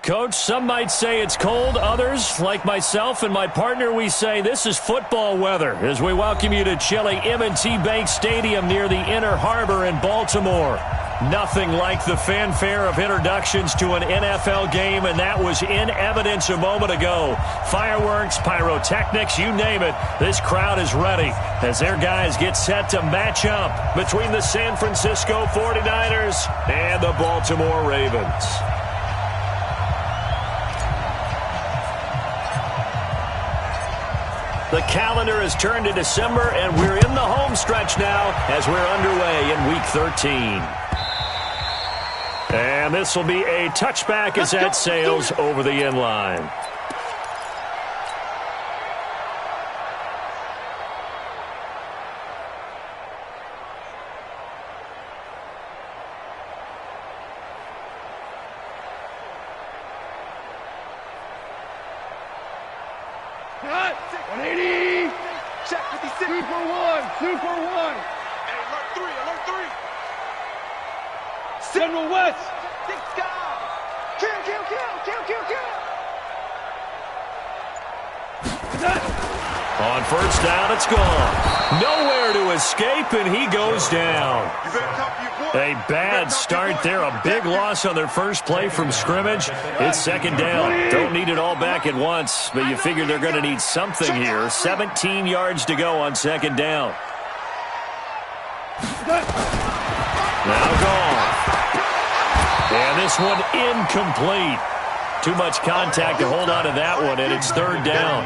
Coach, some might say it's cold. Others, like myself and my partner, we say this is football weather as we welcome you to chilly M&T Bank Stadium near the Inner Harbor in Baltimore. Nothing like the fanfare of introductions to an NFL game, and that was in evidence a moment ago. Fireworks, pyrotechnics, you name it. This crowd is ready as their guys get set to match up between the San Francisco 49ers and the Baltimore Ravens. The calendar has turned to December, and we're in the home stretch now as we're underway in Week 13. And this will be a touchback as that sails over the end line. Cut! 180! Check 56. 2 for 1. 2 for 1. Hey, alert 3. Alert 3. Central West. 6 guys. Kill, kill, kill. Kill, kill, kill. On first down, it's gone. Nowhere to escape, and he goes down. A bad start there. A big loss on their first play from scrimmage. It's second down. Don't need it all back at once, but you figure they're going to need something here. 17 yards to go on second down. Now gone. And this one incomplete. Too much contact to hold on to that one, and it's third down.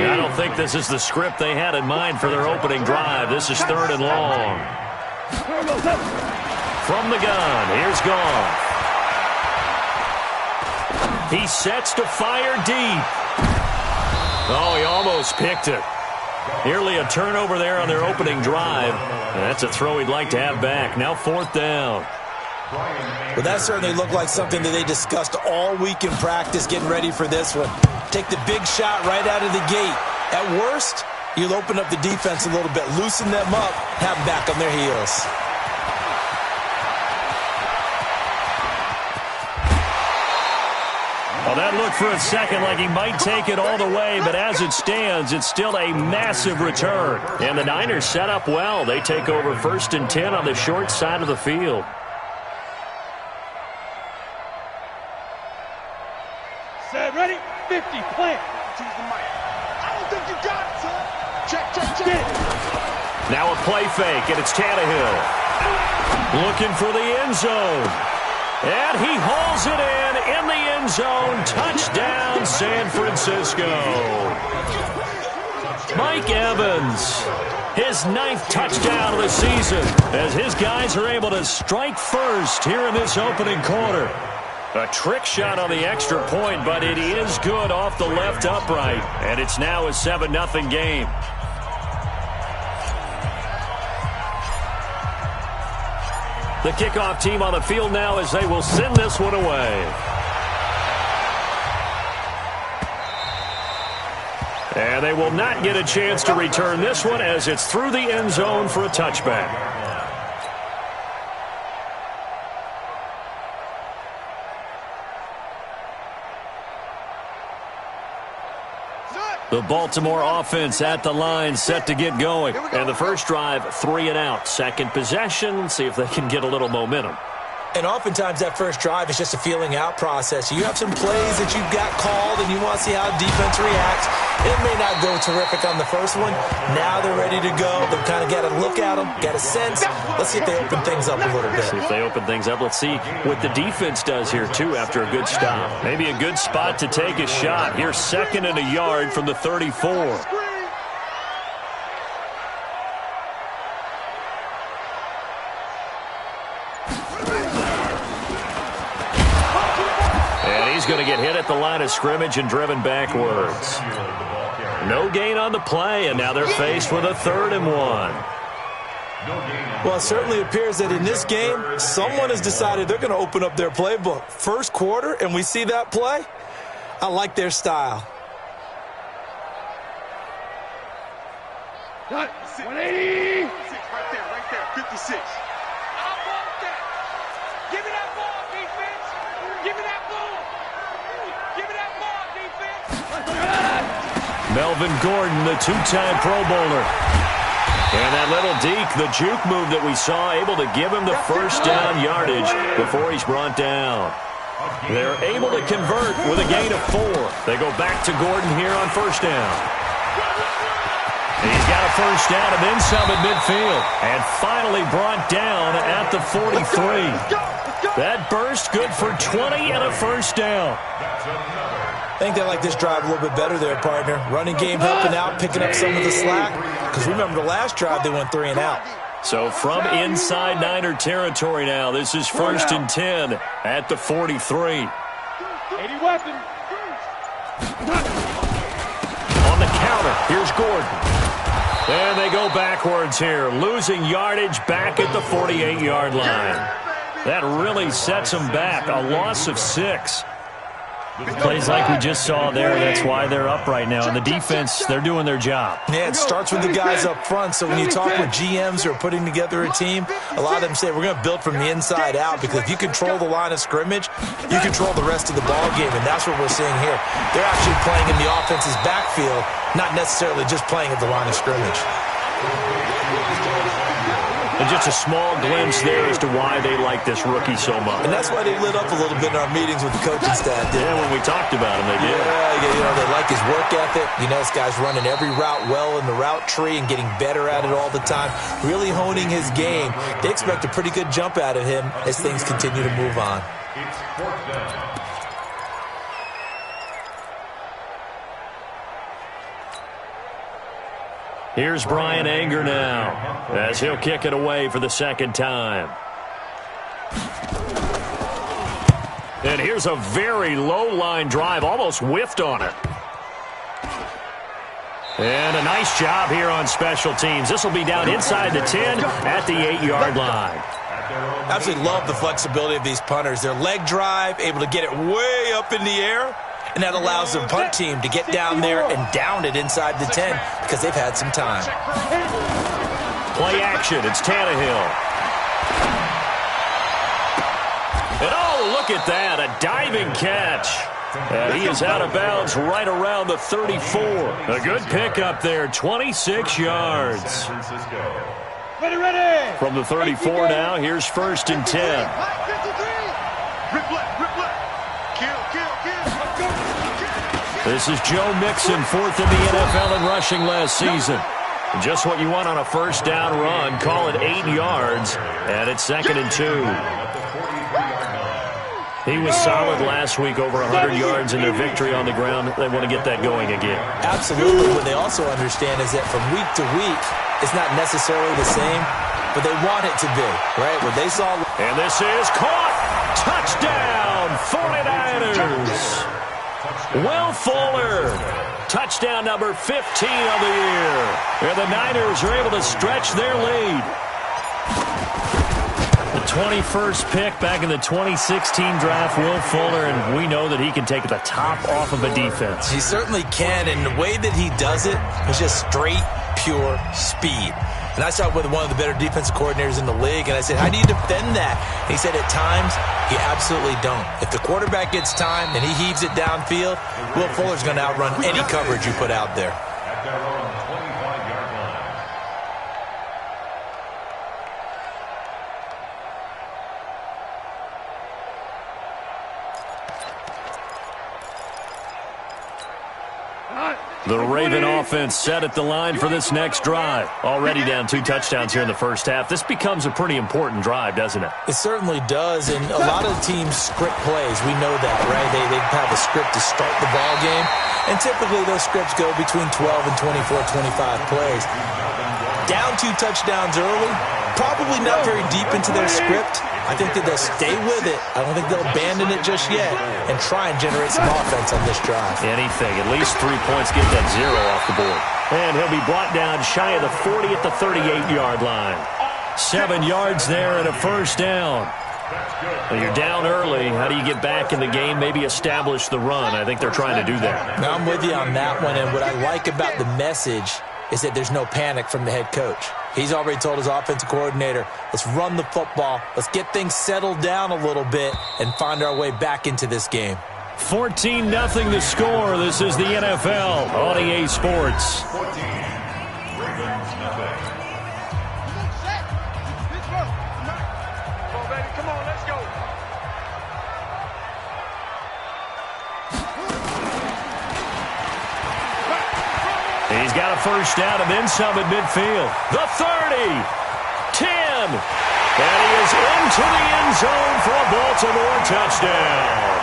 I don't think this is the script they had in mind for their opening drive. This is third and long. From the gun, here's Goff. He sets to fire deep. Oh, he almost picked it. Nearly a turnover there on their opening drive. And that's a throw he'd like to have back. Now fourth down. Well, that certainly looked like something that they discussed all week in practice, getting ready for this one. Take the big shot right out of the gate. At worst, you'll open up the defense a little bit, loosen them up, have them back on their heels. Well, that looked for a second like he might take it all the way, but as it stands, it's still a massive return. And the Niners set up well. They take over first and 10 on the short side of the field. Set, ready, 50, plant. Choose the mic. I don't think you got it, son. Check, check, check. Now a play fake, and it's Tannehill. Looking for the end zone. And he hauls it in the end zone. Touchdown, San Francisco. Mike Evans, his 9th touchdown of the season, as his guys are able to strike first here in this opening quarter. A trick shot on the extra point, but it is good off the left upright. And it's now a 7-0 game. The kickoff team on the field now as they will send this one away. And they will not get a chance to return this one as it's through the end zone for a touchback. The Baltimore offense at the line, set to get going. And the first drive, 3 and out. Second possession, see if they can get a little momentum. And oftentimes that first drive is just a feeling out process. You have some plays that you've got called and you want to see how defense reacts. It may not go terrific on the first one. Now they're ready to go. They've kind of got to look at them, got a sense. Let's see if they open things up a little bit. See if they open things up. Let's see what the defense does here, too, after a good stop. Maybe a good spot to take a shot. Here's second and a yard from the 34. He's going to get hit at the line of scrimmage and driven backwards. No gain on the play, and now they're faced with a 3rd and 1. Well, it certainly appears that in this game, someone has decided they're going to open up their playbook. First quarter, and we see that play. I like their style. 180. Right there, 56. I want that. Give me that ball, defense. Give me that ball. Melvin Gordon, the two-time Pro Bowler. And that little deke, the juke move that we saw, able to give him the first down yardage before he's brought down. They're able to convert with a gain of 4. They go back to Gordon here on first down. He's got a first down and then some at midfield. And finally brought down at the 43. That burst good for 20 and a first down. I think they like this drive a little bit better there, partner. Running game helping out, picking up some of the slack. Because remember the last drive, they went 3 and out. So from inside Niner territory now, this is 1st and 10 at the 43. 80 weapon. On the counter, here's Gordon. And they go backwards here, losing yardage back at the 48-yard line. That really sets them back, a loss of 6. Plays like we just saw there, that's why they're up right now. And the defense, they're doing their job. Yeah, it starts with the guys up front. So when you talk with GMs who are putting together a team, a lot of them say we're going to build from the inside out, because if you control the line of scrimmage, you control the rest of the ball game, and that's what we're seeing here. They're actually playing in the offense's backfield, not necessarily just playing at the line of scrimmage. And just a small glimpse there as to why they like this rookie so much. And that's why they lit up a little bit in our meetings with the coaching staff. Yeah, when we talked about him, they did. Yeah, they like his work ethic. You know, this guy's running every route well in the route tree and getting better at it all the time, really honing his game. They expect a pretty good jump out of him as things continue to move on. It's 4th down. Here's Brian Anger now as he'll kick it away for the second time. And here's a very low-line drive, almost whiffed on it. And a nice job here on special teams. This will be down inside the 10 at the 8-yard line. Absolutely love the flexibility of these punters. Their leg drive, able to get it way up in the air, and that allows the punt team to get down there and down it inside the 10 because they've had some time. Play action. It's Tannehill. And oh, look at that. A diving catch. And he is out of bounds right around the 34. A good pickup there. 26 yards. Ready. From the 34 now, here's 1st and 10. Rip left. This is Joe Mixon, 4th in the NFL in rushing last season. Just what you want on a first down run. Call it 8 yards, and it's 2nd and 2. He was solid last week, over 100 yards in their victory on the ground. They want to get that going again. Absolutely. What they also understand is that from week to week, it's not necessarily the same, but they want it to be, right? What they saw. And this is caught. Touchdown, 49ers. Will Fuller, touchdown number 15 of the year. And the Niners are able to stretch their lead. The 21st pick back in the 2016 draft, Will Fuller, and we know that he can take the top off of a defense. He certainly can, and the way that he does it is just straight, pure speed. And I talked with one of the better defensive coordinators in the league, and I said, how do you defend that? And he said, at times, you absolutely don't. If the quarterback gets time and he heaves it downfield, Will Fuller's going to outrun any coverage you put out there. At their own 25-yard line. The Raven offense set at the line for this next drive. Already down 2 touchdowns here in the first half. This becomes a pretty important drive, doesn't it? It certainly does, and a lot of teams script plays. We know that, right? They have a script to start the ball game, and typically those scripts go between 12 and 24, 25 plays. Down 2 touchdowns early, probably not very deep into their script. I think that they'll stay with it. I don't think they'll abandon it just yet and try and generate some offense on this drive. Anything. At least 3 points, get that 0 off the board. And he'll be brought down shy of the 40 at the 38-yard line. 7 yards there and a first down. Well, you're down early. How do you get back in the game? Maybe establish the run. I think they're trying to do that. Now, I'm with you on that one, and what I like about the message is that there's no panic from the head coach. He's already told his offensive coordinator, let's run the football, let's get things settled down a little bit and find our way back into this game. 14-0 the score. This is the NFL on EA Sports. He's got a first down and then some at midfield. The 30, 10, and he is into the end zone for a Baltimore touchdown.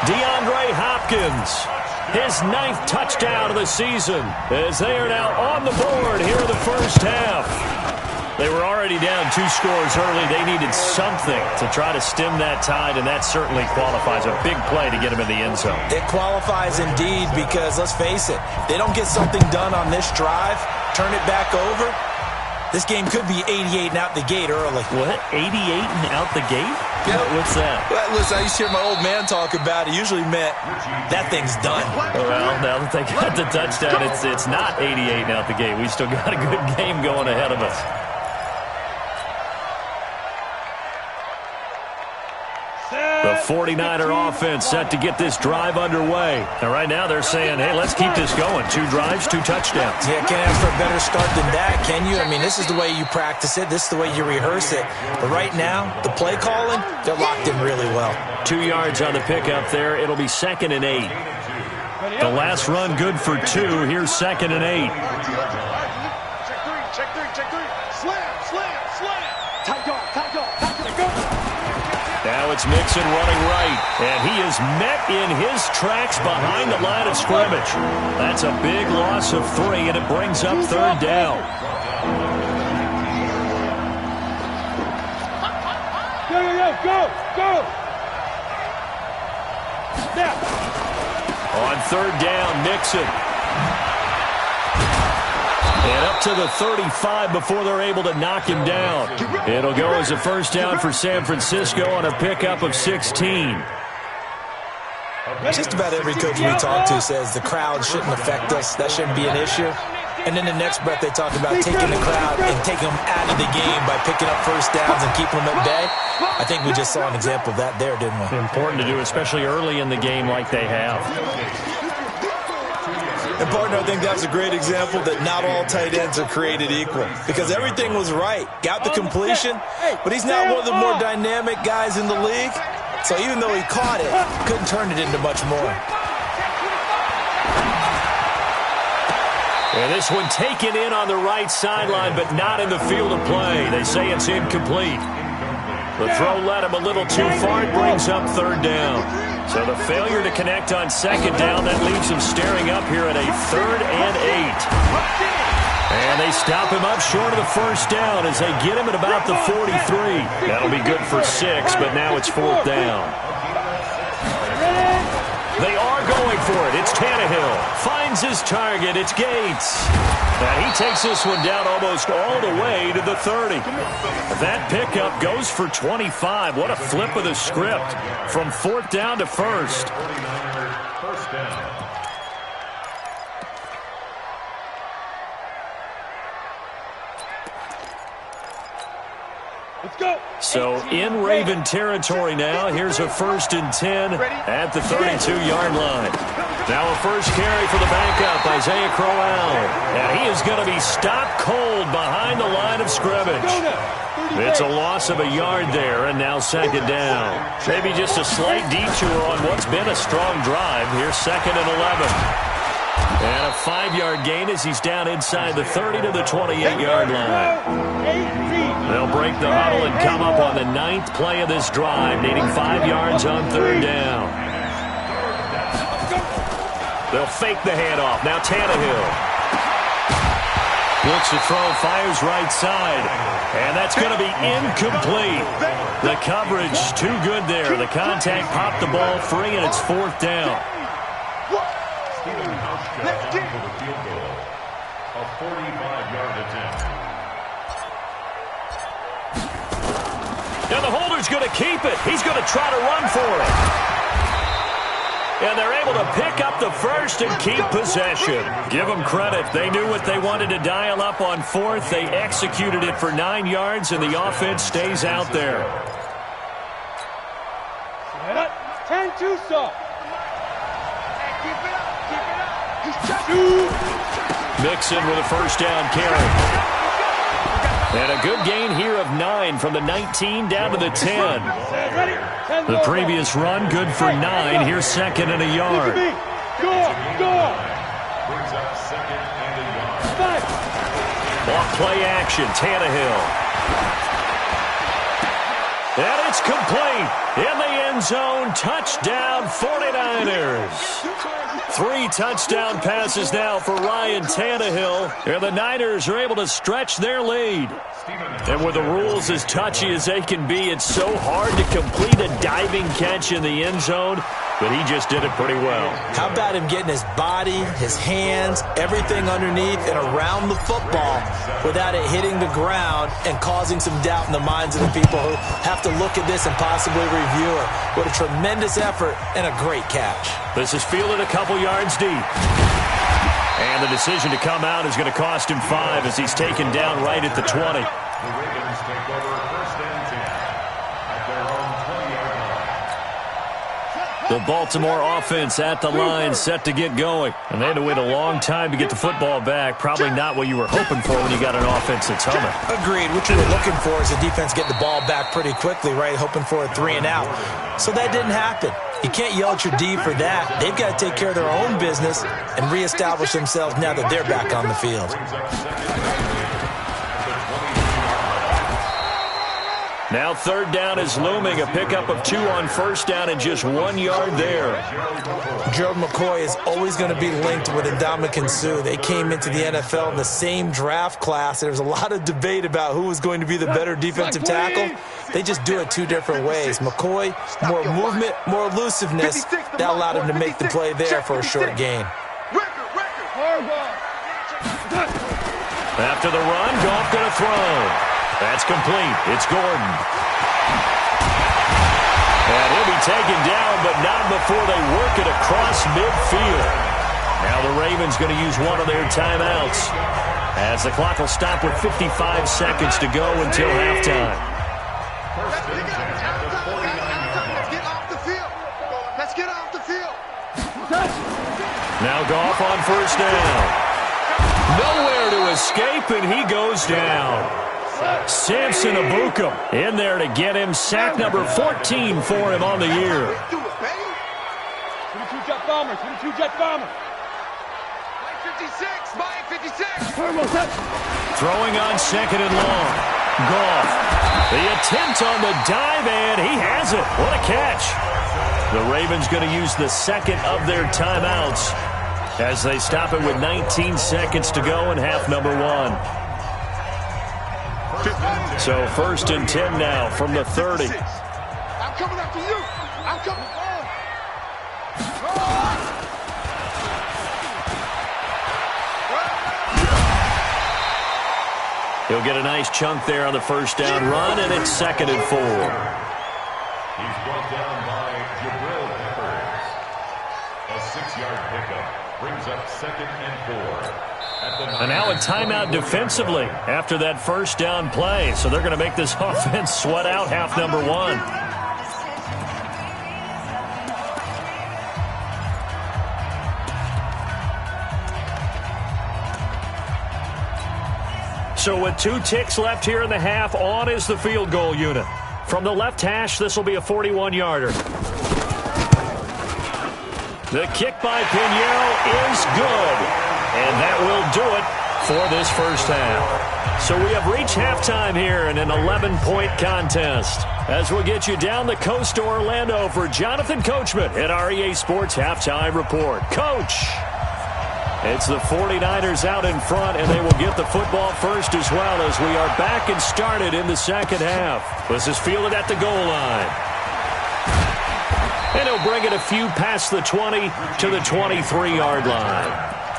DeAndre Hopkins, his 9th touchdown of the season, as they are now on the board here in the first half. They were already down 2 scores early. They needed something to try to stem that tide, and that certainly qualifies. A big play to get him in the end zone. It qualifies indeed because, let's face it, they don't get something done on this drive, turn it back over, this game could be 88 and out the gate early. What? 88 and out the gate? Yep. What's that? Well, listen, I used to hear my old man talk about it. Usually meant that thing's done. Well, now that they got the touchdown, it's not 88 and out the gate. We still got a good game going ahead of us. The 49er offense set to get this drive underway. And right now they're saying, hey, let's keep this going. 2 drives, 2 touchdowns. Yeah, can't ask for a better start than that, can you? I mean, this is the way you practice it. This is the way you rehearse it. But right now, the play calling, they're locked in really well. 2 yards on the pickup there. It'll be 2nd and 8. The last run good for 2. Here's 2nd and 8. Check three. Slam. Tight guard, go. Now it's Mixon running right, and he is met in his tracks behind the line of scrimmage. That's a big loss of 3, and it brings up 3rd down. Go. Now. On 3rd down, Mixon. And up to the 35 before they're able to knock him down. It'll go as a first down for San Francisco on a pickup of 16. Just about every coach we talk to says the crowd shouldn't affect us. That shouldn't be an issue. And then the next breath they talk about taking the crowd and taking them out of the game by picking up first downs and keeping them at bay. I think we just saw an example of that there, didn't we? Important to do, especially early in the game like they have. And, partner, I think that's a great example that not all tight ends are created equal because everything was right. Got the completion, but he's not one of the more dynamic guys in the league. So even though he caught it, couldn't turn it into much more. And this one taken in on the right sideline, but not in the field of play. They say it's incomplete. The throw led him a little too far. It brings up 3rd down. So the failure to connect on 2nd down, that leaves him staring up here at a 3rd and 8. And they stop him up short of the first down as they get him at about the 43. That'll be good for 6, but now it's 4th down. They are going for it. It's Tannehill. Finds his target. It's Gates. And he takes this one down almost all the way to the 30. That pickup goes for 25. What a flip of the script from 4th down to 1st. First down. Let's go. So in Raven territory now. Here's a 1st and 10 at the 32-yard line. Now a first carry for the backup, Isaiah Crowell. And he is going to be stopped cold behind the line of scrimmage. It's a loss of a yard there, and now 2nd down. Maybe just a slight detour on what's been a strong drive. Here's 2nd and 11. And a 5-yard gain as he's down inside the 30 to the 28-yard line. They'll break the huddle and come up on the 9th play of this drive, needing 5 yards on 3rd down. They'll fake the handoff. Now Tannehill. Looks to throw, fires right side. And that's going to be incomplete. The coverage too good there. The contact popped the ball free, and it's 4th down. Let's get for the field goal. A 45-yard attempt. Now the holder's going to keep it. He's going to try to run for it. And they're able to pick up the first and keep possession. Give them credit. They knew what they wanted to dial up on 4th. They executed it for 9 yards, and the offense stays out there. 10-2 stop. Mixon with a first down carry. And a good gain here of 9 from the 19 down to the 10. The previous run, good for 9. Here's second and a yard. Off play action, Tannehill. And it's complete. In the end zone, touchdown 49ers. 3 touchdown passes now for Ryan Tannehill. And the Niners are able to stretch their lead. And with the rules as touchy as they can be, it's so hard to complete a diving catch in the end zone. But he just did it pretty well. How about him getting his body, his hands, everything underneath and around the football without it hitting the ground and causing some doubt in the minds of the people who have to look at this and possibly review it. What a tremendous effort and a great catch. This is fielded a couple yards deep. And the decision to come out is going to cost him 5 as he's taken down right at the 20. The Ravens take over first and 10 at their own 20-yard line. The Baltimore offense at the line, set to get going. And they had to wait a long time to get the football back. Probably not what you were hoping for when you got an offense that's humming. Agreed. What you were looking for is the defense get the ball back pretty quickly, right? Hoping for a 3 and out. So that didn't happen. You can't yell at your D for that. They've got to take care of their own business and reestablish themselves now that they're back on the field. Now third down is looming. A pickup of 2 on first down and just 1 yard there. Gerald McCoy is always going to be linked with Ndamukong Suh. They came into the NFL in the same draft class. There was a lot of debate about who was going to be the better defensive tackle. They just do it 2 different ways. McCoy, more movement, more elusiveness. That allowed him to make the play there for a short gain. After the run, Goff going to throw. That's complete. It's Gordon. And he'll be taken down, but not before they work it across midfield. Now the Ravens going to use one of their timeouts as the clock will stop with 55 seconds to go until halftime. Let's get off the field. Now Goff on first down. Nowhere to escape, and he goes down. Samson Abuka in there to get him. Sack number 14 for him on the year. 22-jet bomber, 22-jet bomber. Mike 56. Throwing on second and long. Goff. The attempt on the dive, and he has it. What a catch. The Ravens going to use the second of their timeouts as they stop it with 19 seconds to go in half number 1. So first and 10 now from the 30. I'm coming after you. I'm coming. He'll get a nice chunk there on the first down run, and it's second and 4. He's brought down by Jabril Peppers. A 6-yard pickup brings up second and 4. And now a timeout defensively after that first down play. So they're going to make this offense sweat out half number 1. So with 2 ticks left here in the half, on is the field goal unit. From the left hash, this will be a 41-yarder. The kick by Pinheiro is good. And that will do it for this first half. So we have reached halftime here in an 11-point contest. As we'll get you down the coast to Orlando for Jonathan Coachman at our EA Sports Halftime Report. Coach, it's the 49ers out in front, and they will get the football first as well as we are back and started in the second half. This is fielded at the goal line. And he'll bring it a few past the 20 to the 23-yard line.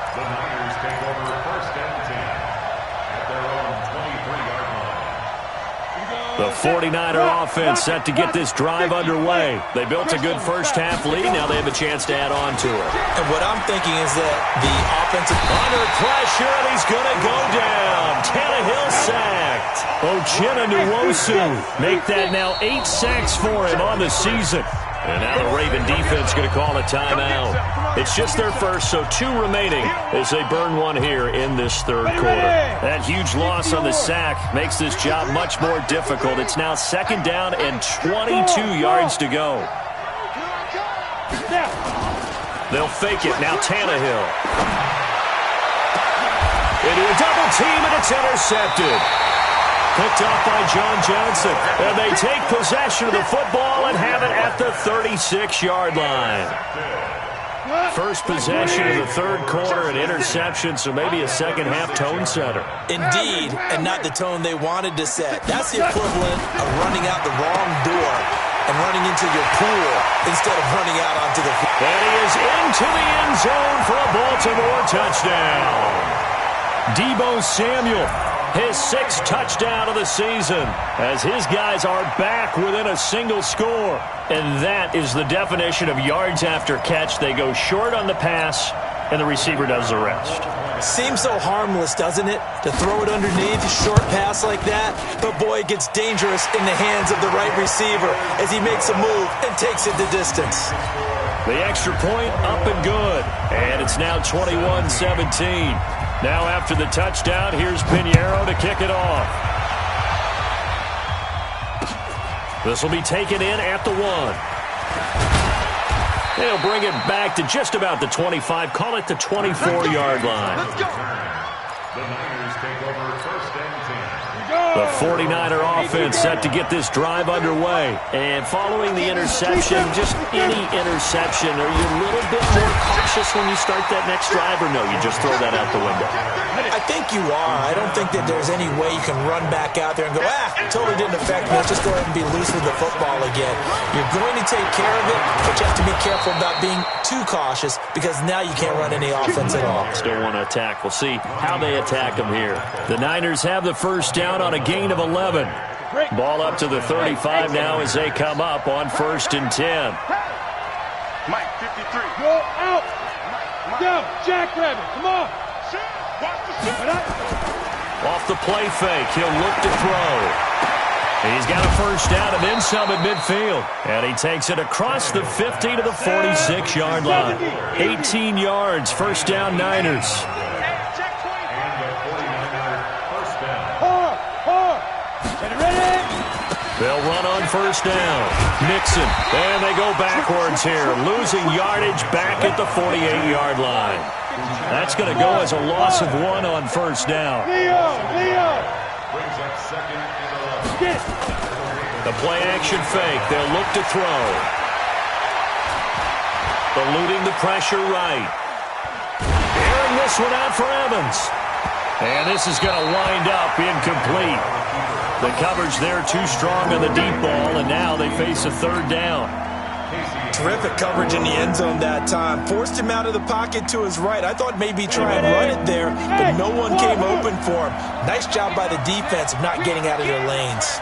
The Niners take over first and 10 at their own 23-yard line. The 49er offense set to get this drive underway. They built a good first half lead. Now they have a chance to add on to it. And what I'm thinking is that the offensive... Under pressure, and he's going to go down. Tannehill sacked. Uchenna Nwosu make that now 8 sacks for him on the season. And now the Raven defense going to call a timeout. It's just their first, so 2 remaining as they burn one here in this third quarter. That huge loss on the sack makes this job much more difficult. It's now 2nd down and 22 yards to go. They'll fake it. Now Tannehill. Into a double team, and it's intercepted. Picked off by John Johnson. And they take possession of the football and have it at the 36-yard line. First possession of the third quarter, an interception, so maybe a second-half tone setter. Indeed, and not the tone they wanted to set. That's the equivalent of running out the wrong door and running into your pool instead of running out onto the field. And he is into the end zone for a Baltimore touchdown. Deebo Samuel, his 6th touchdown of the season, as his guys are back within a single score. And that is the definition of yards after catch. They go short on the pass, and the receiver does the rest. Seems so harmless, doesn't it, to throw it underneath a short pass like that? But, boy, it gets dangerous in the hands of the right receiver as he makes a move and takes it the distance. The extra point up and good, and it's now 21-17. Now after the touchdown, here's Pinheiro to kick it off. This will be taken in at the 1. They'll bring it back to just about the 25, call it the 24-yard line. The Niners take over 1st and 10. The 49er offense set to get this drive underway. And following the interception, just any interception, are you a little bit more cautious when you start that next drive, or no, you just throw that out the window? I think you are. I don't think that there's any way you can run back out there and go, totally didn't affect me. Let's just go ahead and be loose with the football again. You're going to take care of it, but you have to be careful about being too cautious because now you can't run any offense at all. Still want to attack. We'll see how they attack them here. The Niners have the first down on a gain of 11. Ball up to the 35 now as they come up on 1st and 10. Mike, 53. Go out. Go, Jackrabbit. Come on. Off the play fake, he'll look to throw. He's got a first down and then some at midfield. And he takes it across the 50 to the 46-yard line. 18 yards, first down Niners. They'll run on first down. Nixon, and they go backwards here, losing yardage back at the 48-yard line. That's going to go as a loss of 1 on first down. Brings up 2nd and 11. The play-action fake. They'll look to throw. Eluding the pressure right. Airing this one out for Evans. And this is going to wind up incomplete. The coverage there too strong on the deep ball, and now they face a 3rd down. Terrific coverage in the end zone that time. Forced him out of the pocket to his right. I thought maybe try and run it there, but no one came open for him. Nice job by the defense of not getting out of their lanes.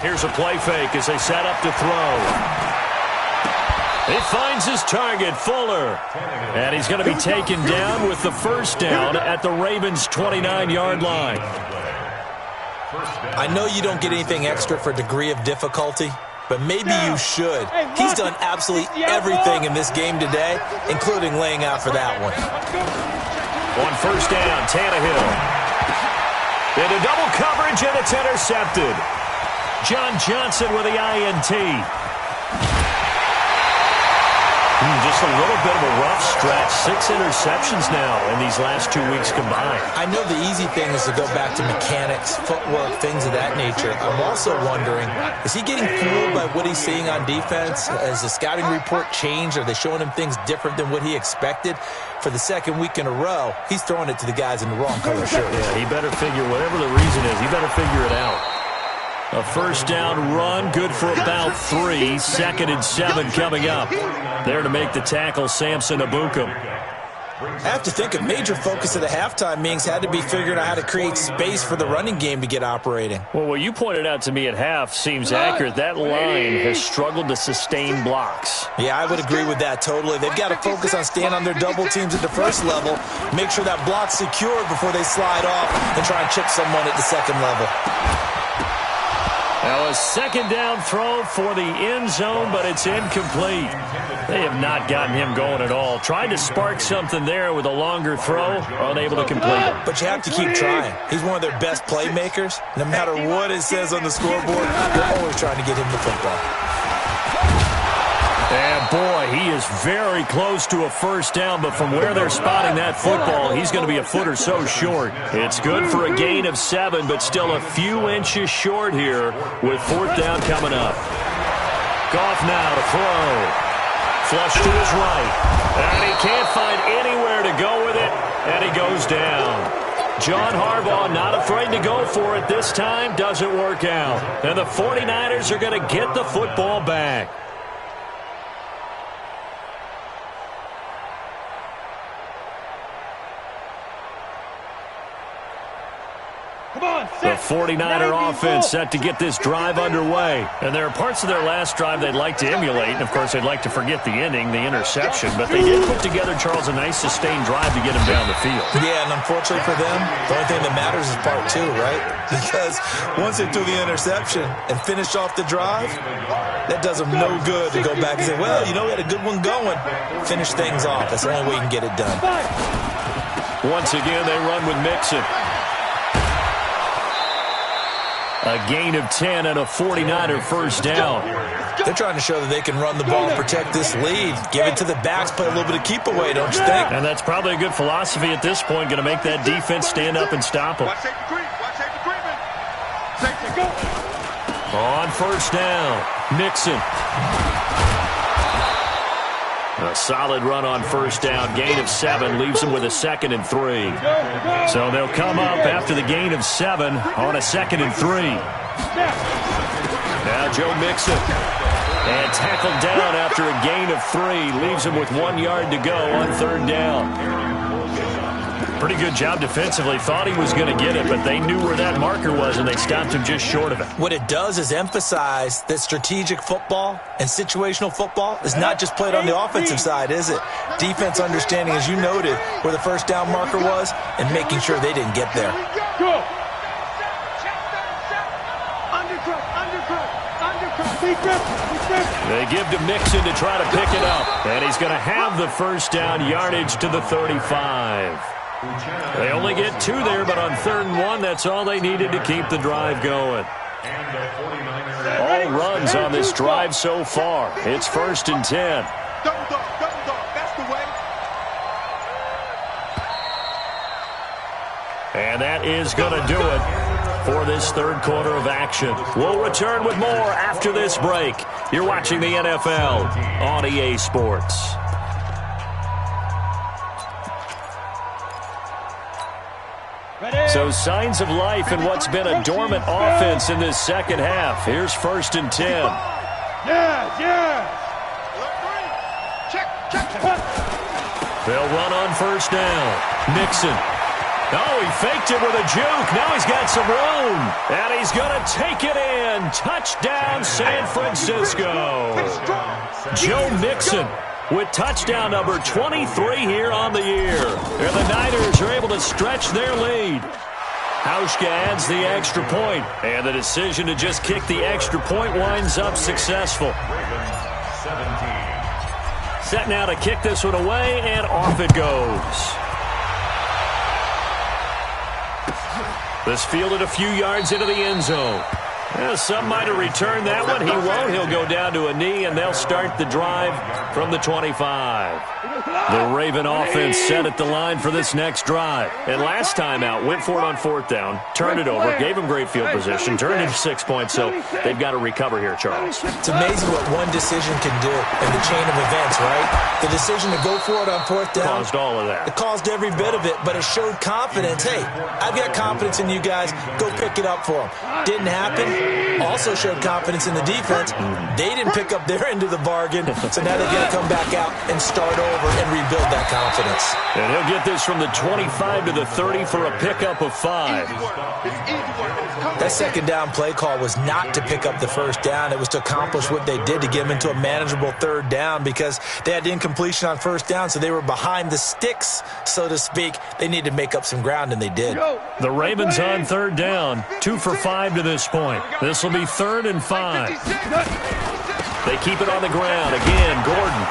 Here's a play fake as they set up to throw. He finds his target, Fuller. And he's going to be taken down with the first down at the Ravens' 29-yard line. I know you don't get anything extra for degree of difficulty, but maybe you should. He's done absolutely everything in this game today, including laying out for that one. On first down, Tannehill. Into double coverage, and it's intercepted. John Johnson with the INT. Just a little bit of a rough stretch. 6 interceptions now in these last 2 weeks combined. I know the easy thing is to go back to mechanics, footwork, things of that nature. I'm also wondering, is he getting fooled by what he's seeing on defense? Has the scouting report changed? Are they showing him things different than what he expected? For the 2nd week in a row, he's throwing it to the guys in the wrong color shirt. Yeah, he better figure, whatever the reason is, he better figure it out. A first down run, good for about 3. 2nd and 7 coming up. There to make the tackle, Samson Ebukam. I have to think a major focus of the halftime meetings had to be figuring out how to create space for the running game to get operating. Well, what you pointed out to me at half seems accurate. That line has struggled to sustain blocks. Yeah, I would agree with that totally. They've got to focus on staying on their double teams at the first level, make sure that block's secured before they slide off and try and chip someone at the second level. Now a second down throw for the end zone, but it's incomplete. They have not gotten him going at all. Tried to spark something there with a longer throw, unable to complete it. But you have to keep trying. He's one of their best playmakers. No matter what it says on the scoreboard, they're always trying to get him the football. And boy, he is very close to a first down, but from where they're spotting that football, he's going to be a foot or so short. It's good for a gain of 7, but still a few inches short here with fourth down coming up. Goff now to throw. Flush to his right. And he can't find anywhere to go with it, and he goes down. John Harbaugh not afraid to go for it this time. Doesn't work out. And the 49ers are going to get the football back. The 49er offense set to get this drive underway. And there are parts of their last drive they'd like to emulate. And, of course, they'd like to forget the ending, the interception. But they did put together, Charles, a nice sustained drive to get him down the field. Yeah, and unfortunately for them, the only thing that matters is part 2, right? Because once they threw the interception and finished off the drive, that does them no good to go back and say, well, you know, we had a good one going. Finish things off. That's the only way you can get it done. Once again, they run with Mixon. A gain of 10 and a 49er first down. They're trying to show that they can run the ball and protect this lead. Give it to the backs, play a little bit of keep away, don't you think? And that's probably a good philosophy at this point, going to make that defense stand up and stop them. On first down, Mixon. A solid run on first down. Gain of 7 leaves them with a 2nd and 3. So they'll come up after the gain of 7 on a 2nd and 3. Now Joe Mixon. And tackled down after a gain of 3. Leaves him with 1 yard to go on third down. Pretty good job defensively. Thought he was going to get it, but they knew where that marker was, and they stopped him just short of it. What it does is emphasize that strategic football and situational football is not just played on the offensive side, is it? Defense understanding, as you noted, where the first down marker was and making sure they didn't get there. Go. They give to Mixon to try to pick it up, and he's going to have the first down yardage to the 35. They only get 2 there, but on 3rd and 1, that's all they needed to keep the drive going. All runs on this drive so far. It's 1st and 10. Double dog, that's the way. And that is going to do it for this third quarter of action. We'll return with more after this break. You're watching the NFL on EA Sports. So signs of life in what's been a dormant offense in this second half. Here's 1st and 10. Yeah. Check. They'll run on first down. Mixon. Oh, he faked it with a juke. Now he's got some room. And he's going to take it in. Touchdown, San Francisco. Joe Mixon with touchdown number 23 here on the year. And the Niners are able to stretch their lead. Hauschka adds the extra point, and the decision to just kick the extra point winds up successful. Set now to kick this one away, and off it goes. This fielded a few yards into the end zone. Some might have returned that one. He won't. He'll go down to a knee, and they'll start the drive from the 25. The Raven offense set at the line for this next drive. And last time out, went for it on 4th down, turned it over, gave him great field position, turned it 6 points, so they've got to recover here, Charles. It's amazing what one decision can do in the chain of events, right? The decision to go for it on 4th down. Caused all of that. It caused every bit of it, but it showed confidence. Hey, I've got confidence in you guys. Go pick it up for them. Didn't happen. Also showed confidence in the defense. They didn't pick up their end of the bargain, so now they got to come back out and start over and rebuild that confidence. And he'll get this from the 25 to the 30 for a pickup of 5. That second down play call was not to pick up the first down. It was to accomplish what they did, to get them into a manageable third down, because they had incompletion on first down, so they were behind the sticks, so to speak. They needed to make up some ground, and they did. The Ravens on third down, 2 for 5 to this point. This will be 3rd and 5. They keep it on the ground. Again, Gordon.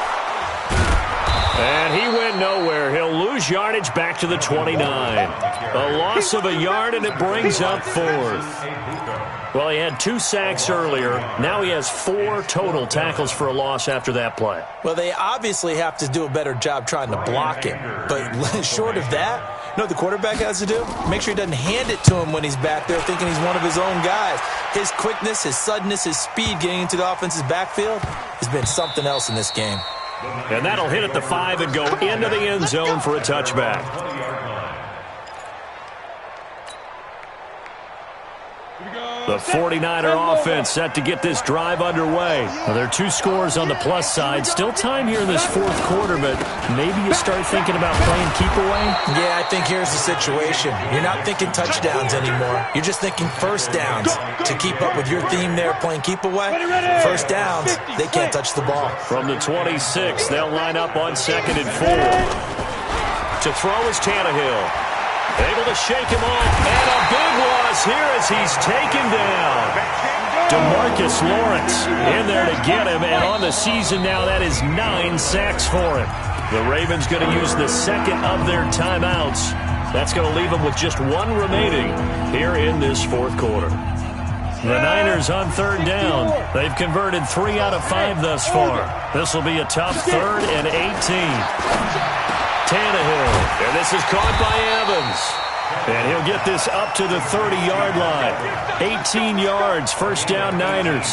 And he went nowhere. He'll lose yardage back to the 29. A loss of a yard, and it brings up 4th. Well, he had 2 sacks earlier. Now he has 4 total tackles for a loss after that play. Well, they obviously have to do a better job trying to block him. But short of that, you know what the quarterback has to do? Make sure he doesn't hand it to him when he's back there thinking he's one of his own guys. His quickness, his suddenness, his speed getting into the offense's backfield has been something else in this game. And that'll hit at the 5 and go into the end zone for a touchback. The 49er offense set to get this drive underway. Well, there are 2 scores on the plus side. Still time here in this 4th quarter, but maybe you start thinking about playing keep away? Yeah, I think here's the situation. You're not thinking touchdowns anymore. You're just thinking first downs. To keep up with your theme there, playing keep away, first downs, they can't touch the ball. From the 26, they'll line up on 2nd and 4. To throw is Tannehill. Able to shake him off, and a big loss here as he's taken down. DeMarcus Lawrence in there to get him, and on the season now, that is 9 sacks for him. The Ravens going to use the second of their timeouts. That's going to leave them with just 1 remaining here in this 4th quarter. The Niners on 3rd down. They've converted 3 out of 5 thus far. This will be a tough 3rd and 18. Tannehill, and this is caught by Evans. And he'll get this up to the 30-yard line. 18 yards, first down Niners.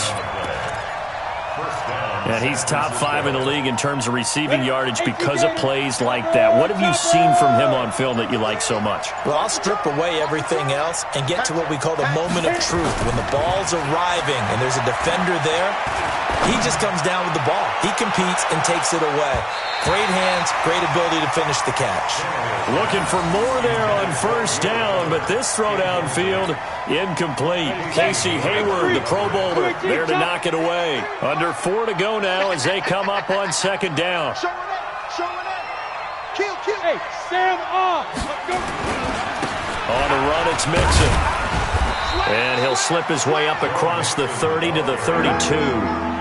And he's top 5 in the league in terms of receiving yardage because of plays like that. What have you seen from him on film that you like so much? Well, I'll strip away everything else and get to what we call the moment of truth. When the ball's arriving and there's a defender there, he just comes down with the ball. He competes and takes it away. Great hands, great ability to finish the catch. Looking for more there on first down, but this throw downfield, incomplete. Casey Hayward, the Pro Bowler, there to knock it away. Under 4 to go now as they come up on 2nd down. Kill. Hey, Sam off. On the run, it's Mixon. And he'll slip his way up across the 30 to the 32.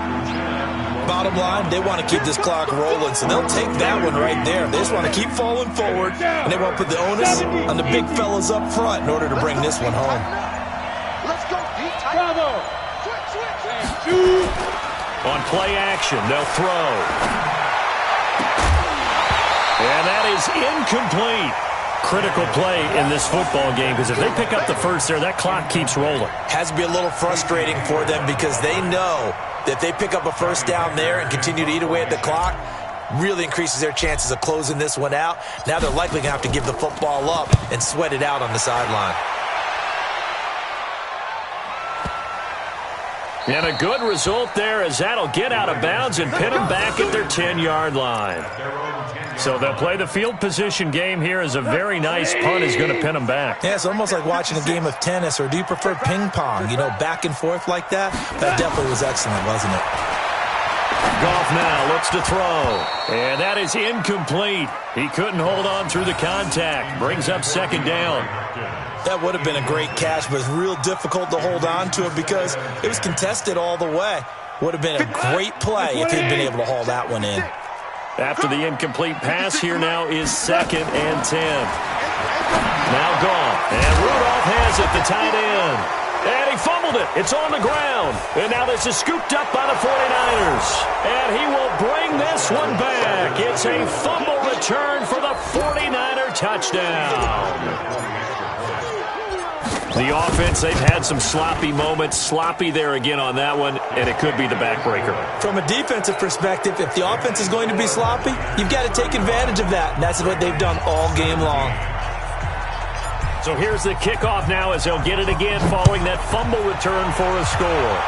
Bottom line, they want to keep this clock rolling, so they'll take that one right there. They just want to keep falling forward, and they want to put the onus on the big fellas up front in order to bring this one home. Let's go, Bravo. Switch. On play action, they'll throw. And that is incomplete. Critical play in this football game, because if they pick up the first there, that clock keeps rolling. Has to be a little frustrating for them because they know that if they pick up a first down there and continue to eat away at the clock, really increases their chances of closing this one out. Now they're likely going to have to give the football up and sweat it out on the sideline. And a good result there as that'll get out of bounds and pin them back at their 10-yard line. So they'll play the field position game here as a very nice punt is going to pin them back. Yeah, it's almost like watching a game of tennis, or do you prefer ping pong? You know, back and forth like that? That definitely was excellent, wasn't it? Goff now looks to throw. And that is incomplete. He couldn't hold on through the contact. Brings up 2nd down. That would have been a great catch, but it's real difficult to hold on to it because it was contested all the way. Would have been a great play if he'd been able to haul that one in. After the incomplete pass, here now is 2nd and 10. Now Goff. And Rudolph has it, the tight end. And he fumbled it. It's on the ground. And now this is scooped up by the 49ers. And he will bring this one back. It's a fumble return for the 49er touchdown. The offense, they've had some sloppy moments. Sloppy there again on that one, and it could be the backbreaker. From a defensive perspective, if the offense is going to be sloppy, you've got to take advantage of that. And that's what they've done all game long. So here's the kickoff now as they'll get it again following that fumble return for a score.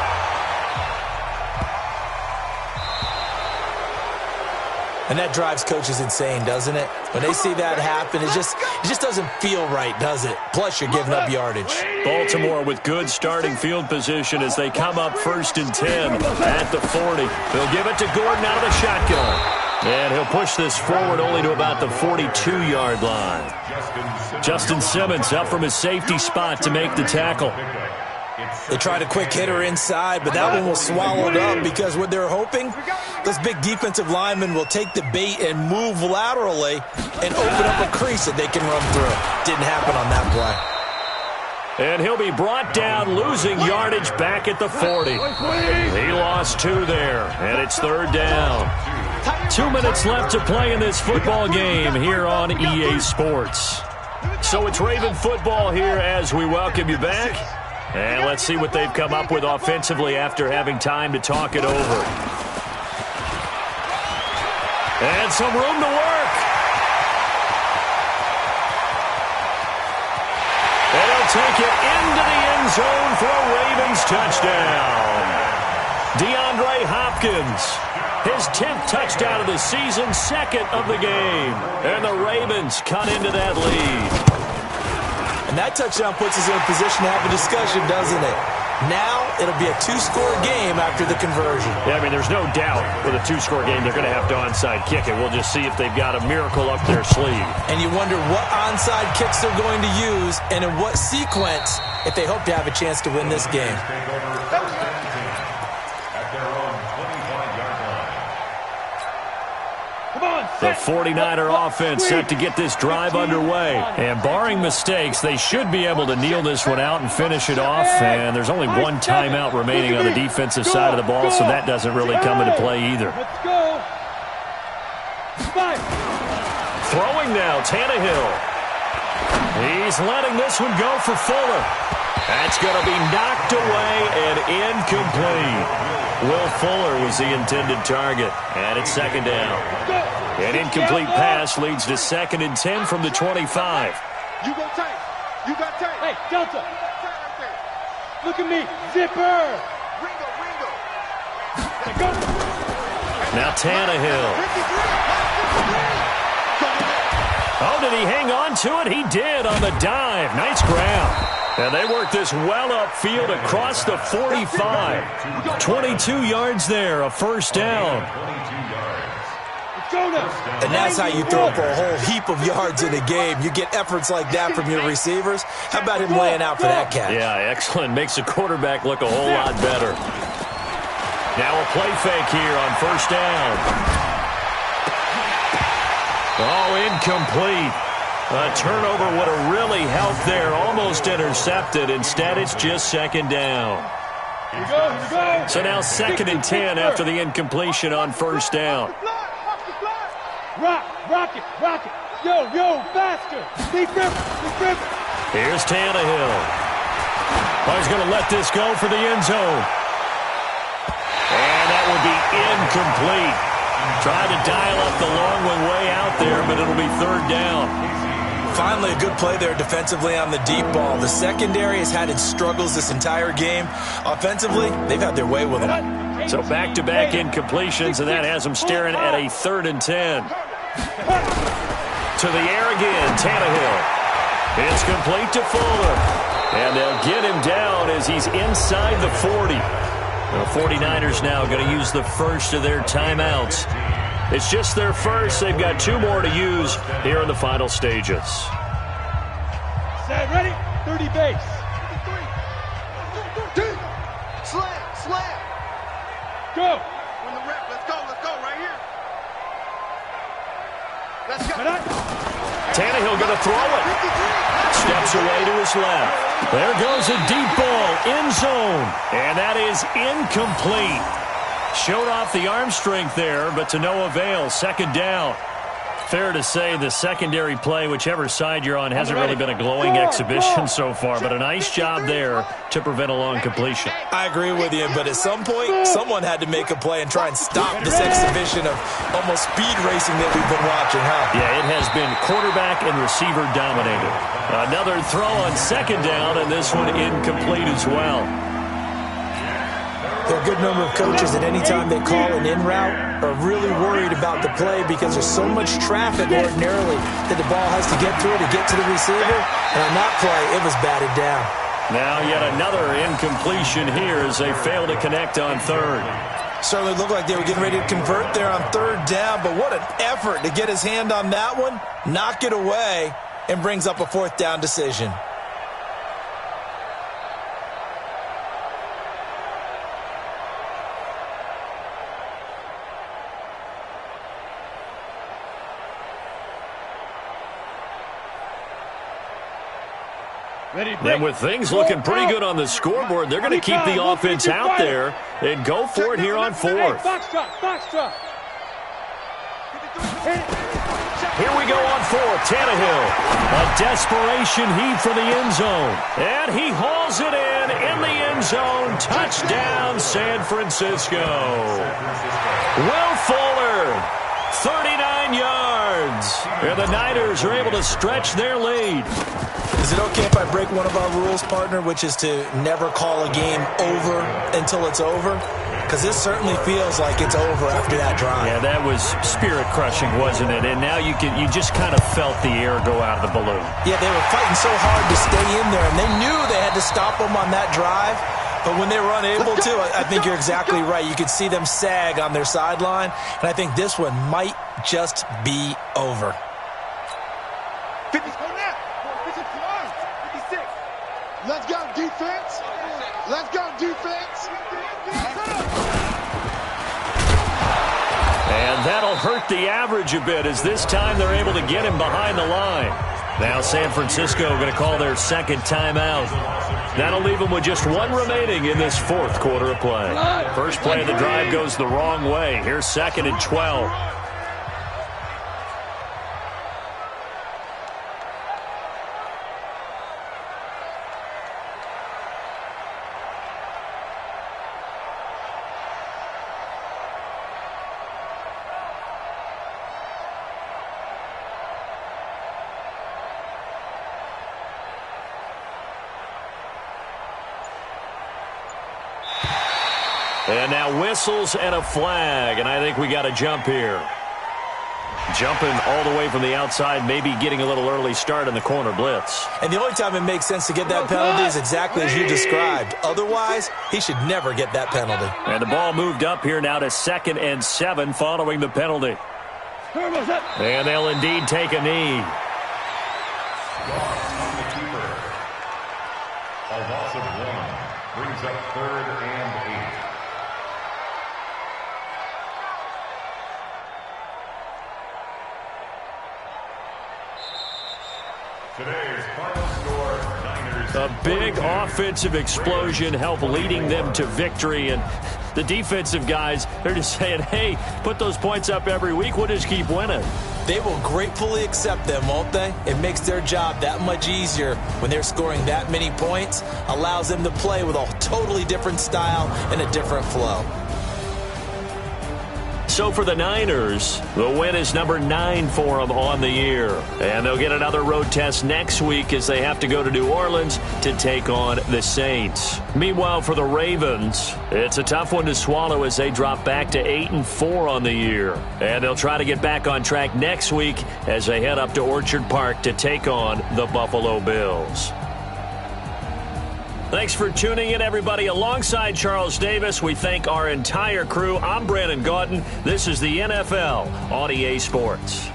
And that drives coaches insane, doesn't it? When they see that happen, it just doesn't feel right, does it? Plus, you're giving up yardage. Baltimore with good starting field position as they come up 1st and 10 at the 40. They'll give it to Gordon out of the shotgun. And he'll push this forward only to about the 42-yard line. Justin Simmons up from his safety spot to make the tackle. They tried a quick hitter inside, but that one was swallowed up because what they're hoping, those big defensive linemen will take the bait and move laterally and open up a crease that they can run through. Didn't happen on that play. And he'll be brought down, losing yardage back at the 40. He lost 2 there, and it's 3rd down. 2 minutes left to play in this football game here on EA Sports. So it's Raven football here as we welcome you back. And let's see what they've come up with offensively after having time to talk it over. And some room to work. And he'll take it into the end zone for a Ravens touchdown. DeAndre Hopkins, his 10th touchdown of the season, 2nd of the game. And the Ravens cut into that lead. And that touchdown puts us in a position to have a discussion, doesn't it? Now it'll be a 2-score game after the conversion. Yeah, I mean, there's no doubt with a 2-score game they're going to have to onside kick it. We'll just see if they've got a miracle up their sleeve. And you wonder what onside kicks they're going to use and in what sequence if they hope to have a chance to win this game. The 49er offense set to get this drive underway. And barring mistakes, they should be able to kneel this one out and finish it off. And there's only one timeout remaining on the defensive side of the ball, so that doesn't really come into play either. Throwing now, Tannehill. He's letting this one go for Fuller. That's going to be knocked away and incomplete. Will Fuller was the intended target, and it's 2nd down. An incomplete pass leads to 2nd and 10 from the 25. You go tight. You got tight. Hey, Delta. Look at me. Zipper. Ringo. Go. Now Tannehill. Oh, did he hang on to it? He did on the dive. Nice grab. And they work this well upfield across the 45. 22 yards there, a 1st down. And that's how you throw for a whole heap of yards in a game. You get efforts like that from your receivers. How about him laying out for that catch? Yeah, excellent. Makes the quarterback look a whole lot better. Now a play fake here on 1st down. Oh, incomplete. A turnover would have really helped there. Almost intercepted. Instead, it's just 2nd down. Here we go. So now 2nd and 10 after the incompletion on 1st down. Rock it. Yo, faster. Deep river. Here's Tannehill. Oh, he's going to let this go for the end zone. And that will be incomplete. Tried to dial up the long one way out there, but it'll be 3rd down. Finally, a good play there defensively on the deep ball. The secondary has had its struggles this entire game. Offensively, they've had their way with them. So back-to-back incompletions, and that has them staring at a 3rd and 10. To the air again, Tannehill. It's complete to Fuller. And they'll get him down as he's inside the 40. The 49ers now going to use the first of their timeouts. It's just their first. They've got 2 more to use here in the final stages. Set, ready? 30 base. Slam. Go. When the rep, let's go right here. Let's go. Tannehill going to throw it. Steps away to his left. There goes a deep ball, end zone. And that is incomplete. Showed off the arm strength there, but to no avail. 2nd down. Fair to say the secondary play, whichever side you're on, hasn't really been a glowing exhibition so far, but a nice job there to prevent a long completion. I agree with you, but at some point, someone had to make a play and try and stop this exhibition of almost speed racing that we've been watching, huh? Yeah, it has been quarterback and receiver dominated. Another throw on second down, and this one incomplete as well. There are a good number of coaches at any time they call an in route are really worried about the play because there's so much traffic ordinarily that the ball has to get through to get to the receiver. And on that play, it was batted down. Now yet another incompletion here as they fail to connect on third. Certainly looked like they were getting ready to convert there on third down, but what an effort to get his hand on that one, knock it away, and brings up a fourth down decision. And with things looking pretty good on the scoreboard, they're going to keep the offense out there and go for it here on fourth. Here we go on fourth. Tannehill, a desperation heave for the end zone. And he hauls it in the end zone. Touchdown, San Francisco. Will Fuller, 39 yards. And the Niners are able to stretch their lead. Is it okay if I break one of our rules, partner, which is to never call a game over until it's over? Because this certainly feels like it's over after that drive. Yeah, that was spirit-crushing, wasn't it? And now you just kind of felt the air go out of the balloon. Yeah, they were fighting so hard to stay in there, and they knew they had to stop them on that drive. But when they were unable to, I think you're exactly right. You could see them sag on their sideline, and I think this one might just be over. 56. Let's go, defense. Let's go, defense. And that'll hurt the average a bit as this time they're able to get him behind the line. Now San Francisco going to call their second timeout. That'll leave them with just one remaining in this fourth quarter of play. First play of the drive goes the wrong way. Here's 2nd and 12. And now whistles and a flag, and I think we got a jump here. Jumping all the way from the outside, maybe getting a little early start in the corner blitz. And the only time it makes sense to get that penalty is exactly as you described. Otherwise, he should never get that penalty. And the ball moved up here now to 2nd and 7 following the penalty. And they'll indeed take a knee. A loss of 1 brings up 3rd and 8. Today's final score, Niners. A big offensive explosion helped leading them to victory. And the defensive guys, they're just saying, hey, put those points up every week. We'll just keep winning. They will gratefully accept them, won't they? It makes their job that much easier when they're scoring that many points. Allows them to play with a totally different style and a different flow. So for the Niners, the win is number 9 for them on the year. And they'll get another road test next week as they have to go to New Orleans to take on the Saints. Meanwhile, for the Ravens, it's a tough one to swallow as they drop back to 8-4 on the year. And they'll try to get back on track next week as they head up to Orchard Park to take on the Buffalo Bills. Thanks for tuning in, everybody. Alongside Charles Davis, we thank our entire crew. I'm Brandon Gaudin. This is the NFL on EA Sports.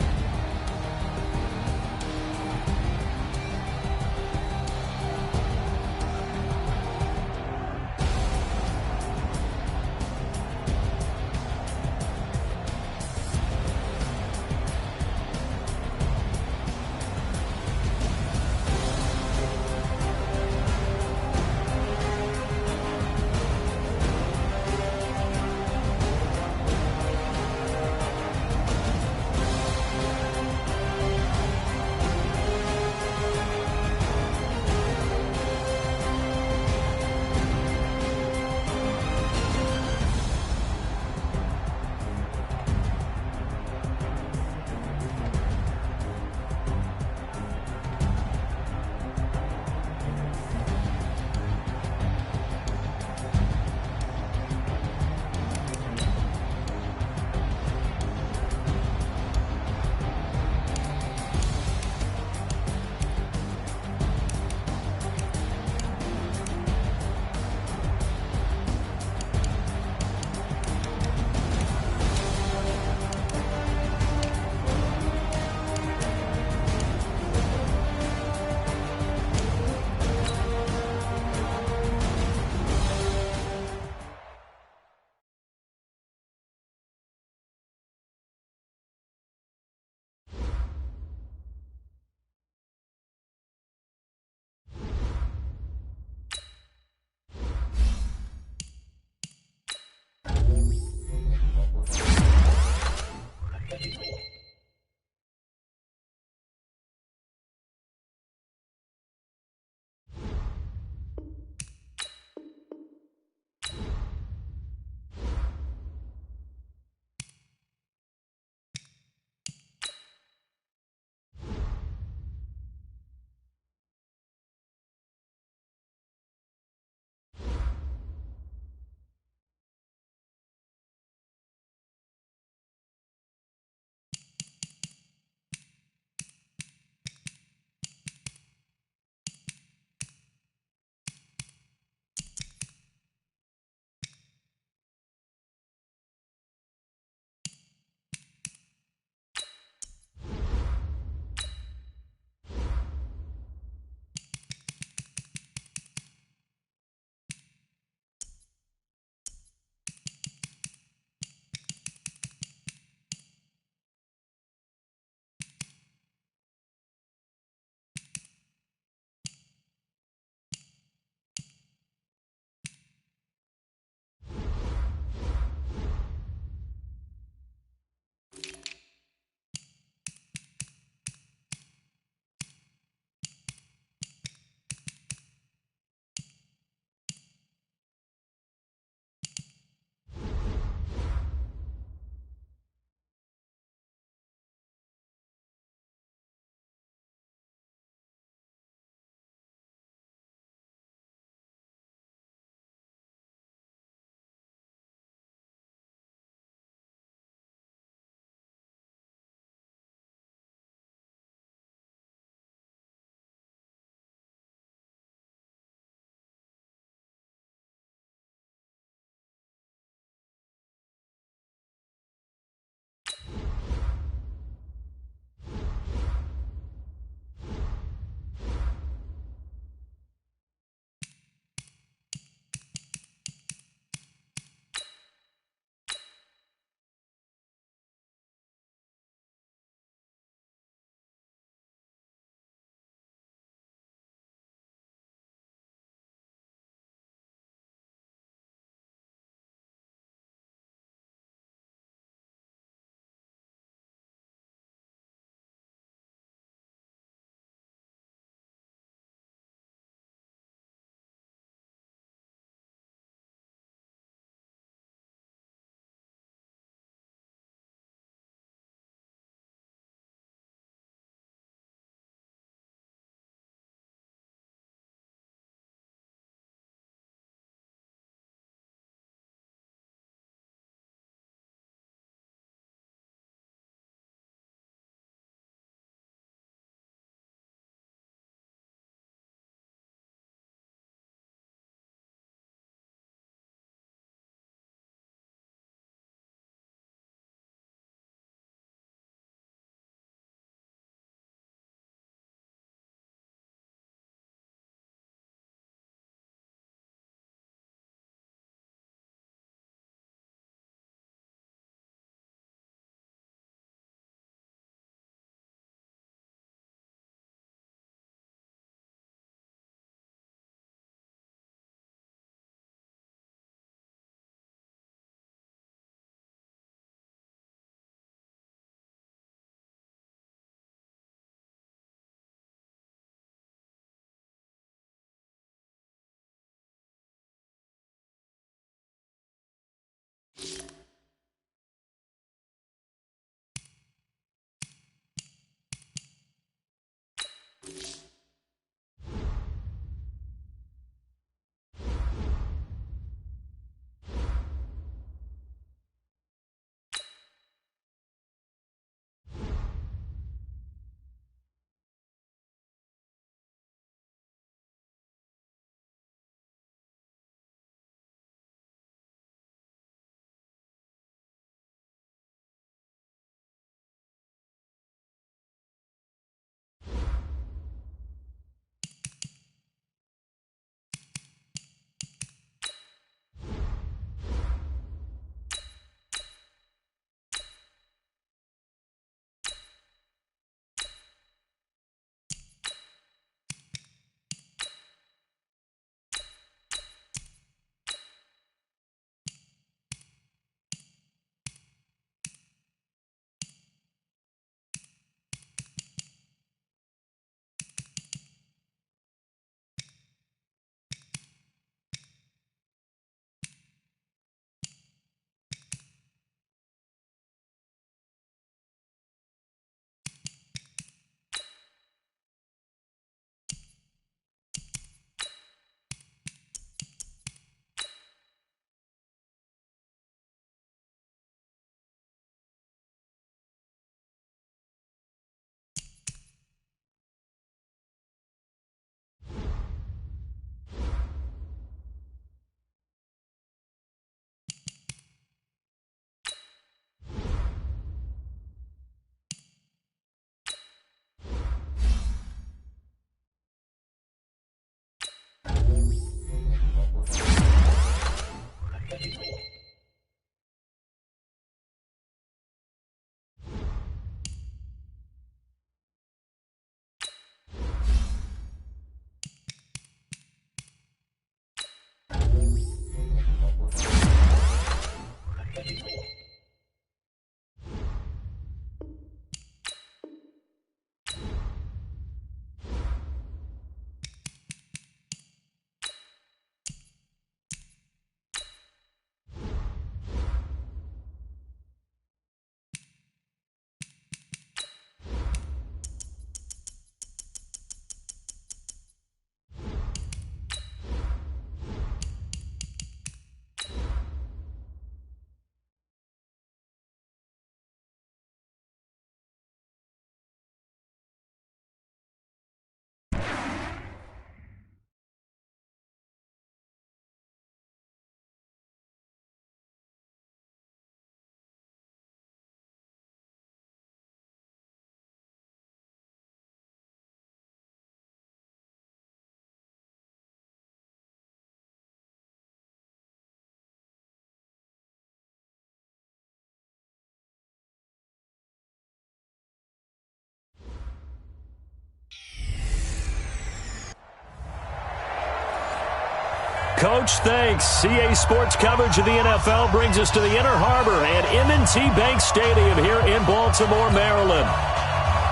Coach. Thanks. CA Sports coverage of the NFL brings us to the Inner Harbor and M&T Bank Stadium here in Baltimore, Maryland.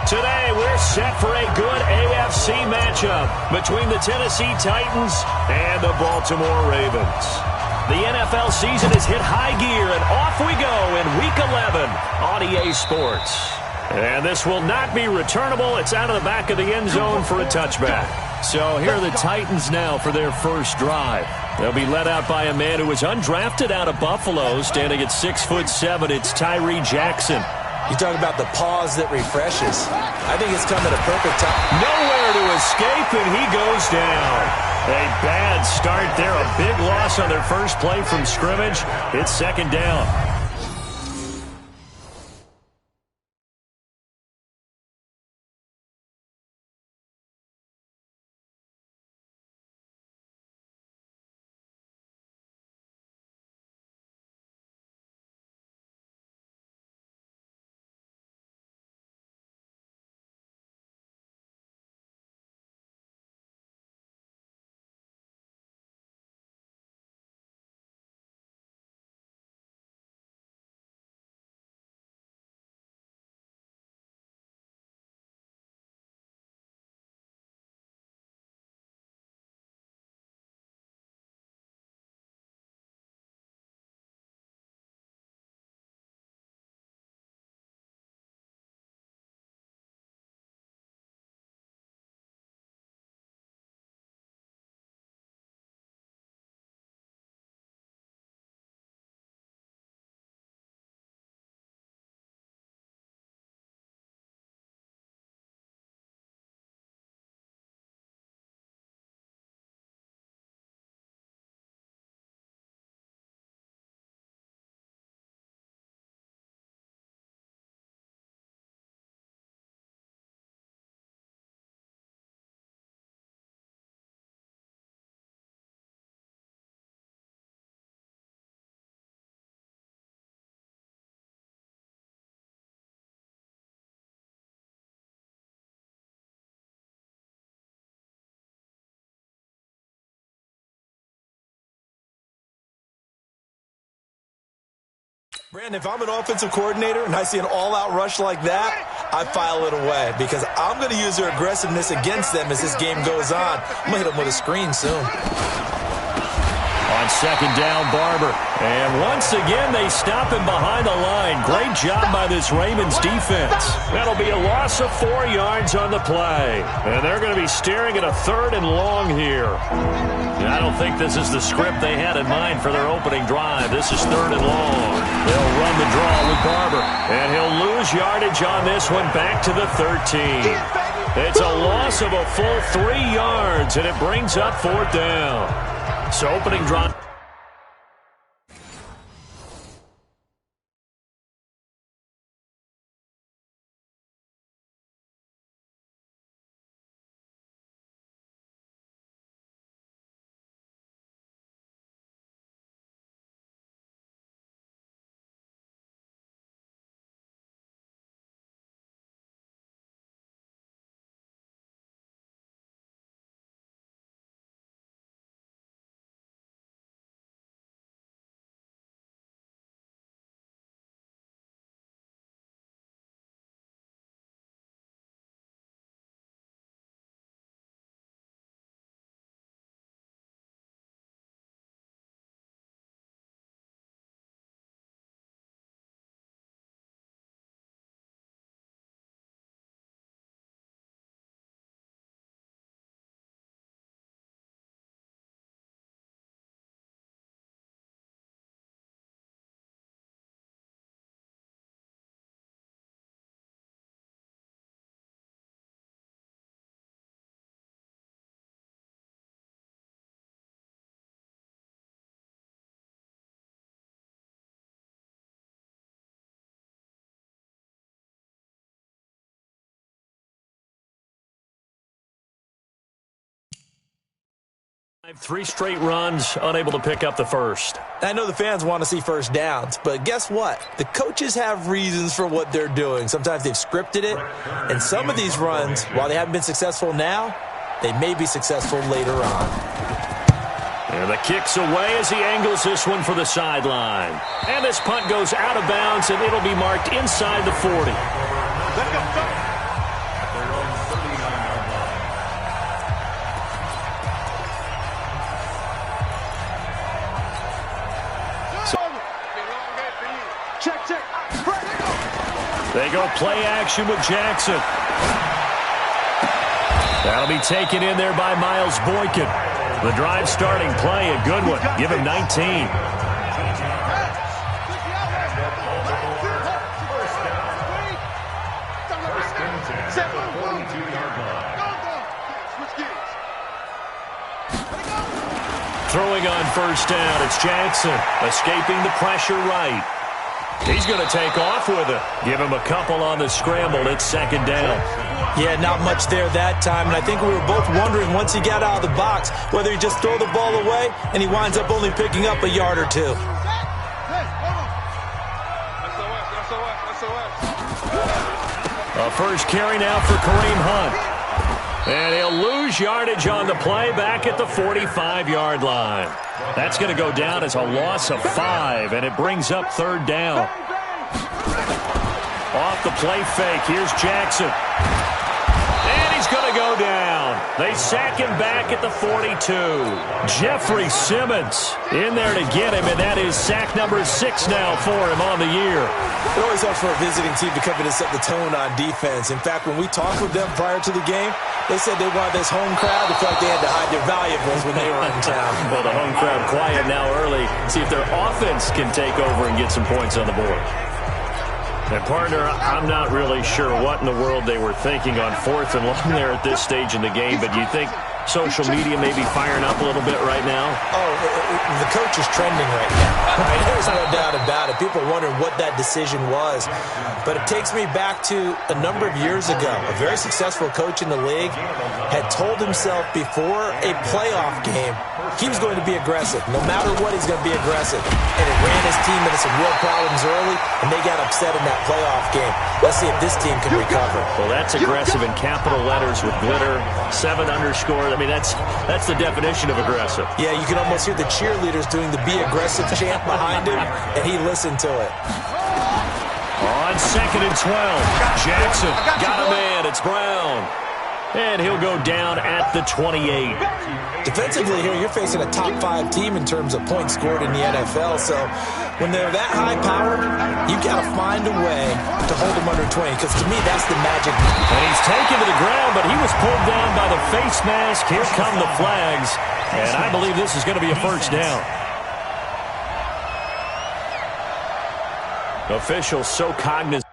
Today, we're set for a good AFC matchup between the Tennessee Titans and the Baltimore Ravens. The NFL season has hit high gear, and off we go in Week 11 on EA Sports. And this will not be returnable. It's out of the back of the end zone for a touchback. So here are the Titans now for their first drive. They'll be led out by a man who was undrafted out of Buffalo, standing at 6'7". It's Tyree Jackson. You talk about the pause that refreshes. I think it's come at a perfect time. Nowhere to escape, and he goes down. A bad start there. A big loss on their first play from scrimmage. It's second down. Brandon, if I'm an offensive coordinator and I see an all-out rush like that, I file it away because I'm going to use their aggressiveness against them as this game goes on. I'm going to hit them with a screen soon. On second down, Barber. And once again, they stop him behind the line. Great job by this Ravens defense. That'll be a loss of 4 yards on the play. And they're going to be staring at a 3rd and long here. I don't think this is the script they had in mind for their opening drive. This is 3rd and long. They'll run the draw with Barber. And he'll lose yardage on this one back to the 13. It's a loss of a full 3 yards, and it brings up 4th down. So opening drive. Three straight runs, unable to pick up the first. I know the fans want to see first downs, but guess what? The coaches have reasons for what they're doing. Sometimes they've scripted it, and some of these runs, while they haven't been successful now, they may be successful later on. And the kick's away as he angles this one for the sideline. And this punt goes out of bounds, and it'll be marked inside the 40. They go play action with Jackson. That'll be taken in there by Miles Boykin. The drive starting play, a good one. Give him 19. Throwing on first down, it's Jackson. Escaping the pressure right. He's going to take off with it. Give him a couple on the scramble. It's second down. Yeah, not much there that time. And I think we were both wondering once he got out of the box whether he just throw the ball away and he winds up only picking up a yard or two. A first carry now for Kareem Hunt. And he'll lose yardage on the play back at the 45-yard line. That's going to go down as a loss of 5, and it brings up third down. Off the play fake, here's Jackson. And he's going to go down. They sack him back at the 42. Jeffrey Simmons in there to get him, and that is sack number 6 now for him on the year. It always helps for a visiting team to come in and set the tone on defense. In fact, when we talked with them prior to the game, they said they wanted this home crowd to feel like they had to hide their valuables when they were in town. Well, the home crowd quiet now early. See if their offense can take over and get some points on the board. And, partner, I'm not really sure what in the world they were thinking on 4th and long there at this stage in the game, but you think social media may be firing up a little bit right now? Oh, the coach is trending right now. Right? There's no doubt about it. People are wondering what that decision was. But it takes me back to a number of years ago. A very successful coach in the league had told himself before a playoff game he was going to be aggressive. No matter what, he's going to be aggressive. And it ran his team into some real problems early, and they got upset in that playoff game. Let's see if this team can recover. Well, that's aggressive in capital letters with glitter, 7 underscore. I mean, that's the definition of aggressive. Yeah, you can almost hear the cheerleaders doing the be aggressive chant behind him, and he listened to it. On 2nd and 12, Jackson got a man. It's Brown. And he'll go down at the 28. Defensively here, you're facing a top 5 team in terms of points scored in the NFL. So when they're that high-powered, you got to find a way to hold them under 20. Because to me, that's the magic. And he's taken to the ground, but he was pulled down by the face mask. Here come the flags. And I believe this is going to be a first down. Officials so cognizant.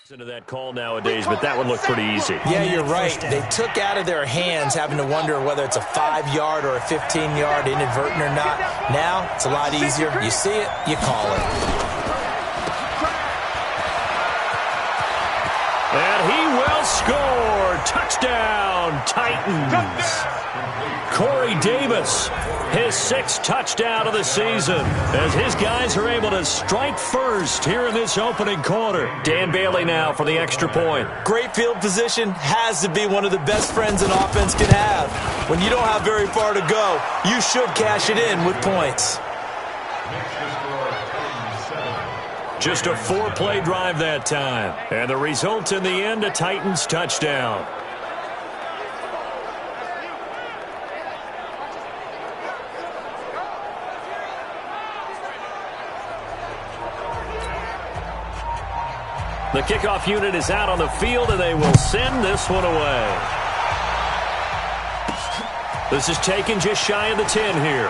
Into that call nowadays, but that one looked pretty easy. Yeah, you're right. They took out of their hands having to wonder whether it's a 5-yard or a 15-yard inadvertent or not. Now, it's a lot easier. You see it, you call it. And he will score. Touchdown, Titans. Corey Davis, his 6th touchdown of the season, as his guys are able to strike first here in this opening quarter. Dan Bailey now for the extra point. Great field position has to be one of the best friends an offense can have. When you don't have very far to go, you should cash it in with points. Just a 4-play drive that time. And the result in the end, a Titans touchdown. The kickoff unit is out on the field, and they will send this one away. This is taken just shy of the 10 here.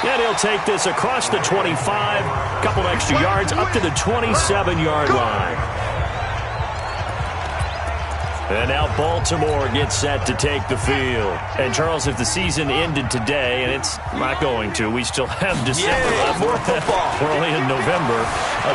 And he'll take this across the 25, a couple extra yards, up to the 27-yard line. And now Baltimore gets set to take the field. And, Charles, if the season ended today, and it's not going to, we still have December left. More football. We're only in November.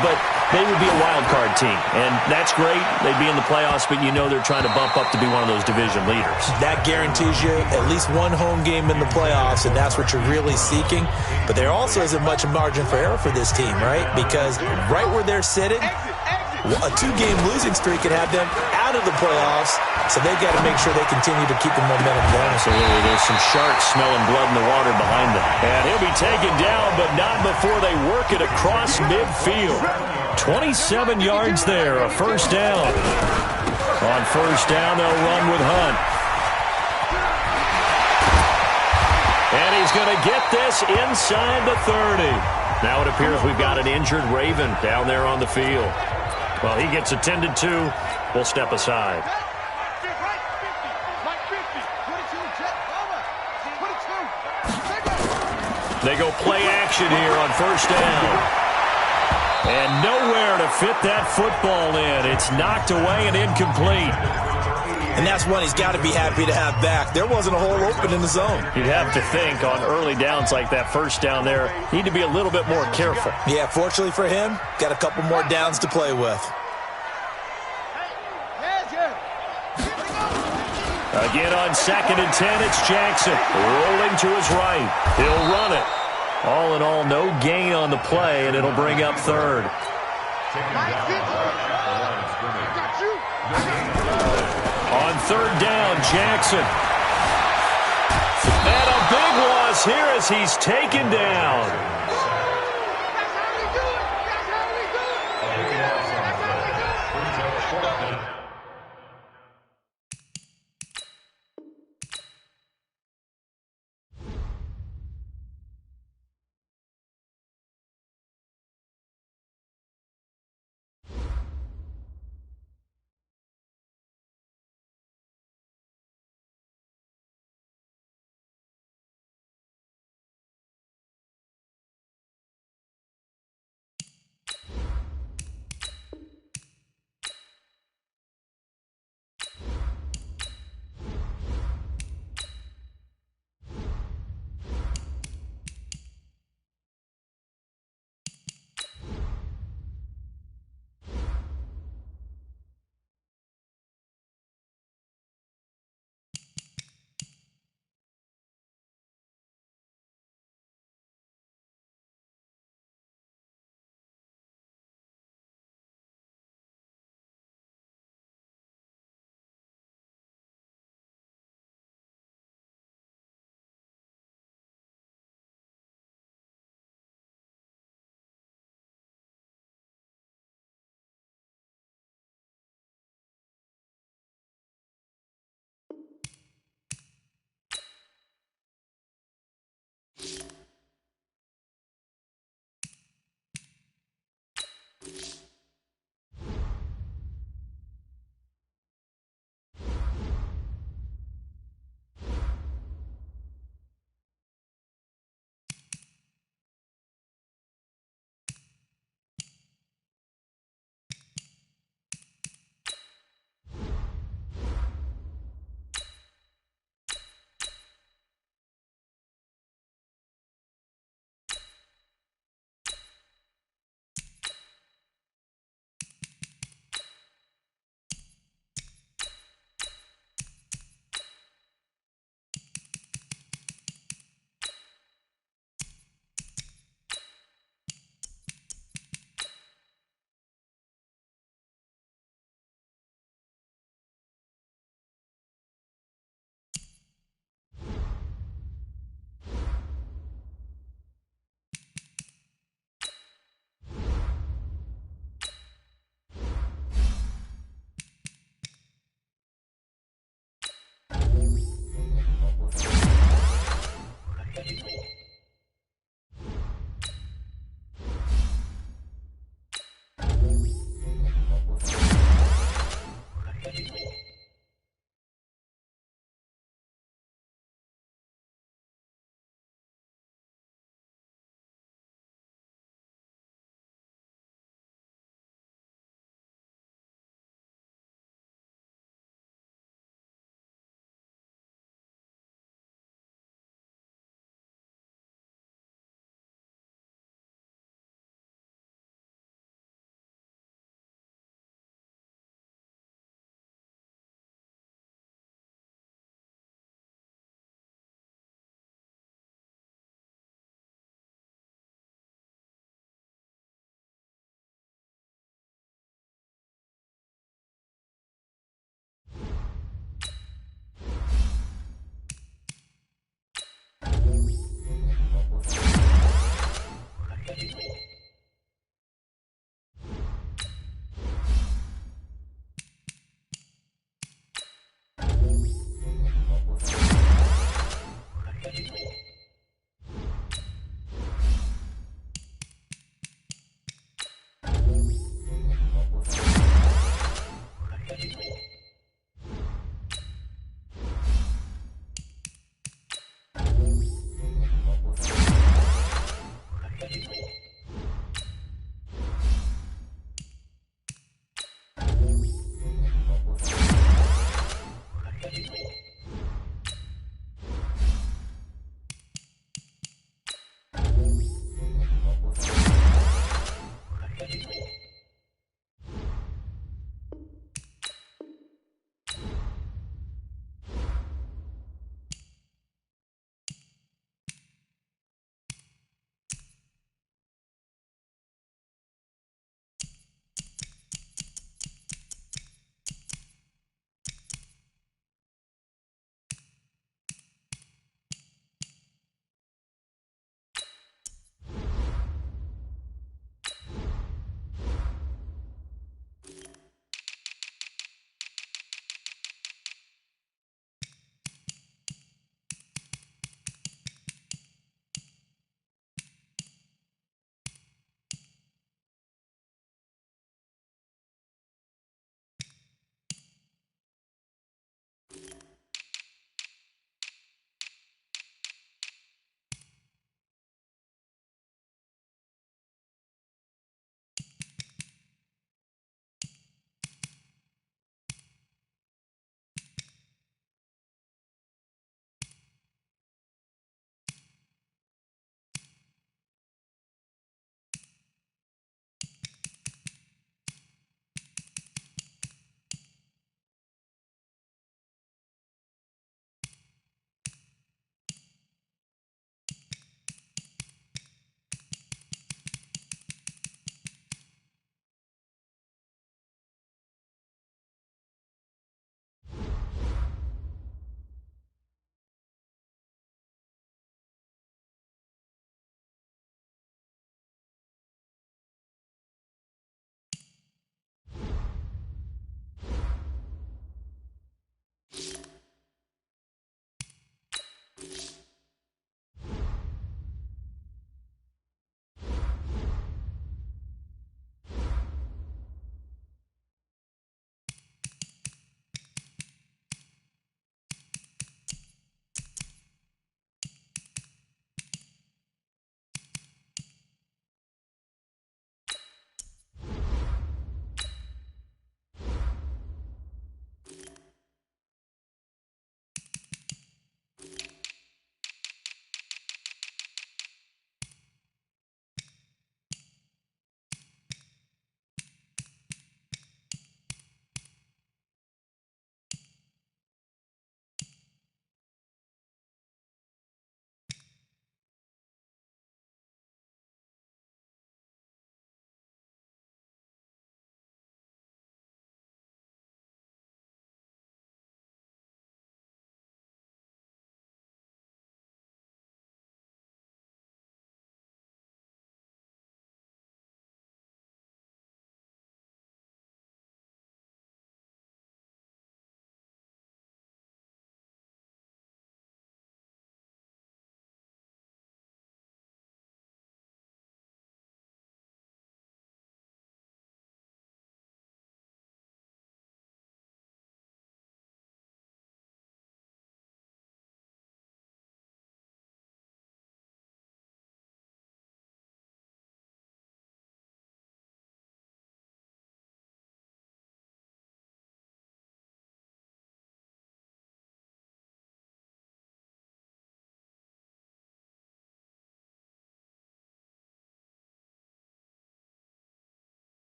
But they would be a wild card team. And that's great. They'd be in the playoffs, but you know they're trying to bump up to be one of those division leaders. That guarantees you at least one home game in the playoffs, and that's what you're really seeking. But there also isn't much margin for error for this team, right? Because right where they're sitting, a 2-game losing streak could have them out of the playoffs, so they've got to make sure they continue to keep the momentum going. Absolutely. There's some sharks smelling blood in the water behind them. And he'll be taken down, but not before they work it across midfield. 27 yards there, a first down. On first down, they'll run with Hunt. And he's going to get this inside the 30. Now it appears we've got an injured Raven down there on the field. Well, he gets attended to. We'll step aside. They go play action here on first down. And nowhere to fit that football in. It's knocked away and incomplete. And that's one he's got to be happy to have back. There wasn't a hole open in the zone. You'd have to think on early downs like that first down there, need to be a little bit more careful. Yeah, fortunately for him, got a couple more downs to play with. Again on 2nd and 10, it's Jackson. Rolling to his right. He'll run it. All in all, no gain on the play, and it'll bring up third. On third down, Jackson. And a big loss here as he's taken down. That's how we do it.